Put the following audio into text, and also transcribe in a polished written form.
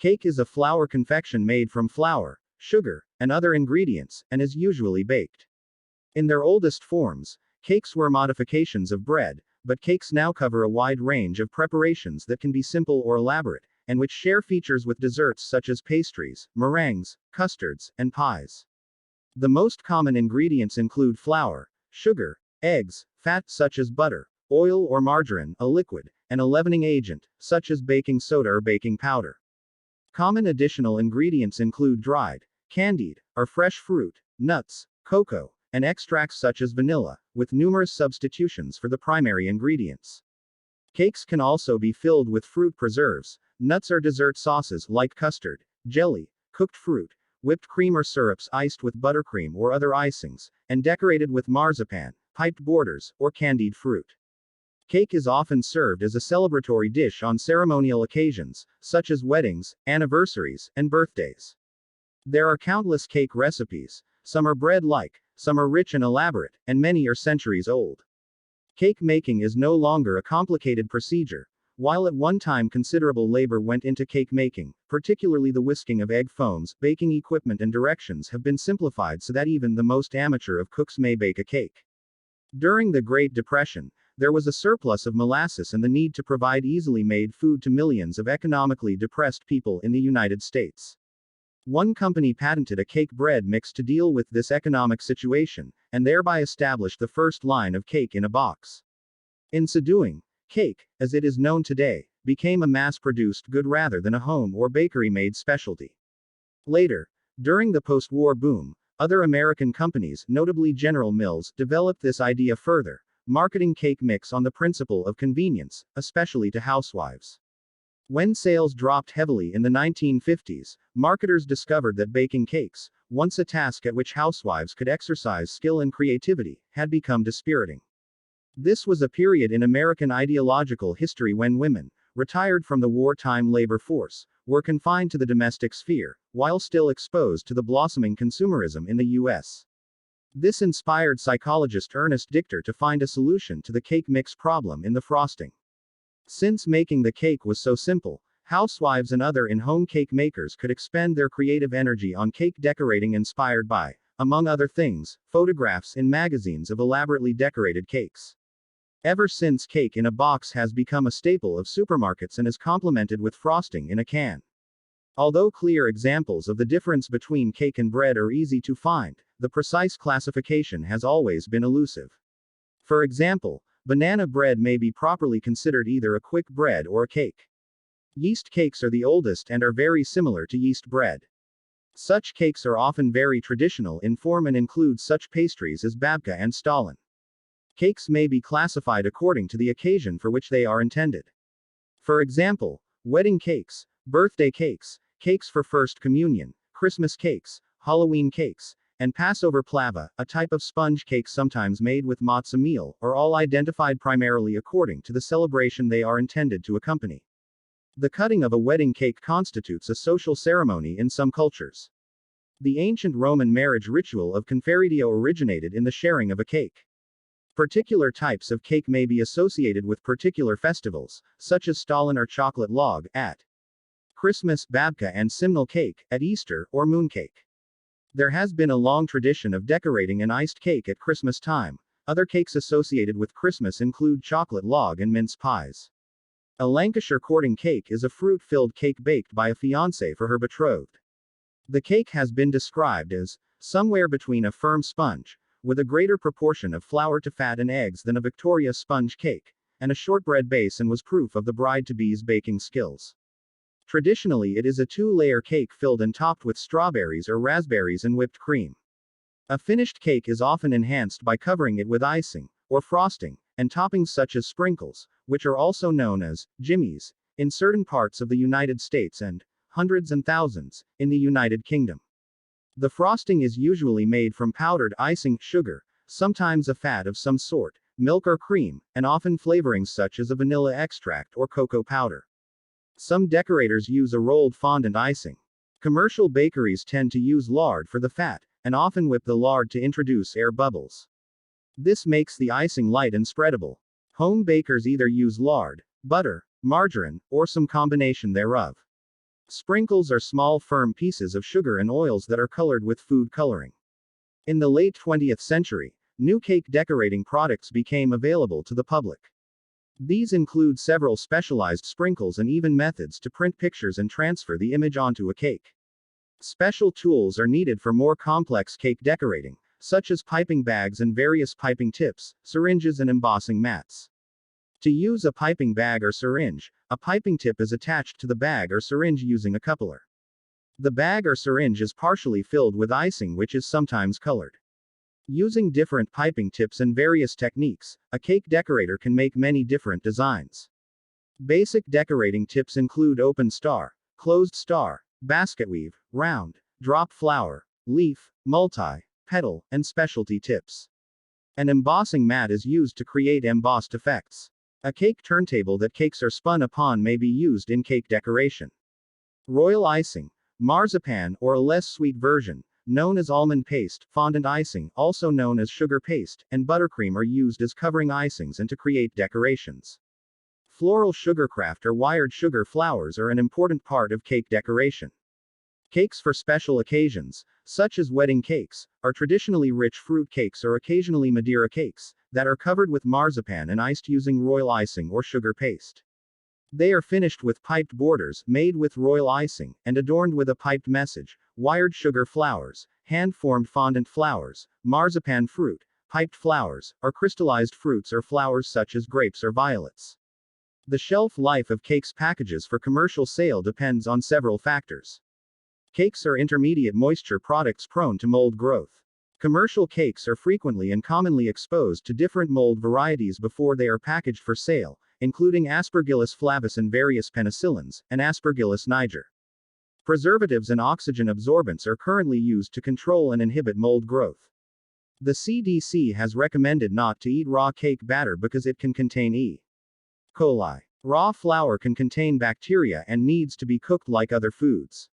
Cake is a flour confection made from flour, sugar, and other ingredients, and is usually baked. In their oldest forms, cakes were modifications of bread, but cakes now cover a wide range of preparations that can be simple or elaborate, and which share features with desserts such as pastries, meringues, custards, and pies. The most common ingredients include flour, sugar, eggs, fat such as butter, oil or margarine, a liquid, and a leavening agent, such as baking soda or baking powder. Common additional ingredients include dried, candied, or fresh fruit, nuts, cocoa, and extracts such as vanilla, with numerous substitutions for the primary ingredients. Cakes can also be filled with fruit preserves, nuts or dessert sauces like custard, jelly, cooked fruit, whipped cream or syrups iced with buttercream or other icings, and decorated with marzipan, piped borders, or candied fruit. Cake is often served as a celebratory dish on ceremonial occasions, such as weddings, anniversaries, and birthdays. There are countless cake recipes. Some are bread-like, some are rich and elaborate, and many are centuries old. Cake making is no longer a complicated procedure. While at one time considerable labor went into cake making, particularly the whisking of egg foams, baking equipment and directions have been simplified so that even the most amateur of cooks may bake a cake. During the Great Depression, there was a surplus of molasses and the need to provide easily made food to millions of economically depressed people in the United States. One company patented a cake bread mix to deal with this economic situation, and thereby established the first line of cake in a box. In so doing, cake, as it is known today, became a mass-produced good rather than a home or bakery-made specialty. Later, during the post-war boom, other American companies, notably General Mills, developed this idea further, marketing cake mix on the principle of convenience, especially to housewives. When sales dropped heavily in the 1950s, marketers discovered that baking cakes, once a task at which housewives could exercise skill and creativity, had become dispiriting. This was a period in American ideological history when women, retired from the wartime labor force, were confined to the domestic sphere, while still exposed to the blossoming consumerism in the U.S. This inspired psychologist Ernest Dichter to find a solution to the cake mix problem in the frosting. Since making the cake was so simple, housewives and other in-home cake makers could expend their creative energy on cake decorating inspired by, among other things, photographs in magazines of elaborately decorated cakes. Ever since cake in a box has become a staple of supermarkets and is complemented with frosting in a can. Although clear examples of the difference between cake and bread are easy to find, the precise classification has always been elusive. For example, banana bread may be properly considered either a quick bread or a cake. Yeast cakes are the oldest and are very similar to yeast bread. Such cakes are often very traditional in form and include such pastries as babka and stollen. Cakes may be classified according to the occasion for which they are intended. For example, wedding cakes, birthday cakes, cakes for First Communion, Christmas cakes, Halloween cakes, and Passover plava, a type of sponge cake sometimes made with matzah meal, are all identified primarily according to the celebration they are intended to accompany. The cutting of a wedding cake constitutes a social ceremony in some cultures. The ancient Roman marriage ritual of conferitio originated in the sharing of a cake. Particular types of cake may be associated with particular festivals, such as stollen or chocolate log, at Christmas, babka and simnel cake, at Easter, or mooncake. There has been a long tradition of decorating an iced cake at Christmas time. Other cakes associated with Christmas include chocolate log and mince pies. A Lancashire courting cake is a fruit-filled cake baked by a fiancée for her betrothed. The cake has been described as somewhere between a firm sponge, with a greater proportion of flour to fat and eggs than a Victoria sponge cake, and a shortbread base, and was proof of the bride-to-be's baking skills. Traditionally, it is a two-layer cake filled and topped with strawberries or raspberries and whipped cream. A finished cake is often enhanced by covering it with icing, or frosting, and toppings such as sprinkles, which are also known as jimmies, in certain parts of the United States and hundreds and thousands in the United Kingdom. The frosting is usually made from powdered icing, sugar, sometimes a fat of some sort, milk or cream, and often flavorings such as a vanilla extract or cocoa powder. Some decorators use a rolled fondant icing. Commercial bakeries tend to use lard for the fat, and often whip the lard to introduce air bubbles. This makes the icing light and spreadable. Home bakers either use lard, butter, margarine, or some combination thereof. Sprinkles are small firm pieces of sugar and oils that are colored with food coloring. In the late 20th century, new cake decorating products became available to the public. These include several specialized sprinkles and even methods to print pictures and transfer the image onto a cake. Special tools are needed for more complex cake decorating, such as piping bags and various piping tips, syringes and embossing mats. To use a piping bag or syringe, a piping tip is attached to the bag or syringe using a coupler. The bag or syringe is partially filled with icing which is sometimes colored. Using different piping tips and various techniques, a cake decorator can make many different designs. Basic decorating tips include open star, closed star, basket weave, round, drop flower, leaf, multi, petal, and specialty tips. An embossing mat is used to create embossed effects. A cake turntable that cakes are spun upon may be used in cake decoration. Royal icing, marzipan, or a less sweet version, known as almond paste, fondant icing, also known as sugar paste, and buttercream are used as covering icings and to create decorations. Floral sugarcraft or wired sugar flowers are an important part of cake decoration. Cakes for special occasions, such as wedding cakes, are traditionally rich fruit cakes or occasionally Madeira cakes, that are covered with marzipan and iced using royal icing or sugar paste. They are finished with piped borders, made with royal icing, and adorned with a piped message, wired sugar flowers, hand-formed fondant flowers, marzipan fruit, piped flowers, or crystallized fruits or flowers such as grapes or violets. The shelf life of cakes packages for commercial sale depends on several factors. Cakes are intermediate moisture products prone to mold growth. Commercial cakes are frequently and commonly exposed to different mold varieties before they are packaged for sale, including Aspergillus flavus and various penicillins, and Aspergillus niger. Preservatives and oxygen absorbents are currently used to control and inhibit mold growth. The CDC has recommended not to eat raw cake batter because it can contain E. coli. Raw flour can contain bacteria and needs to be cooked like other foods.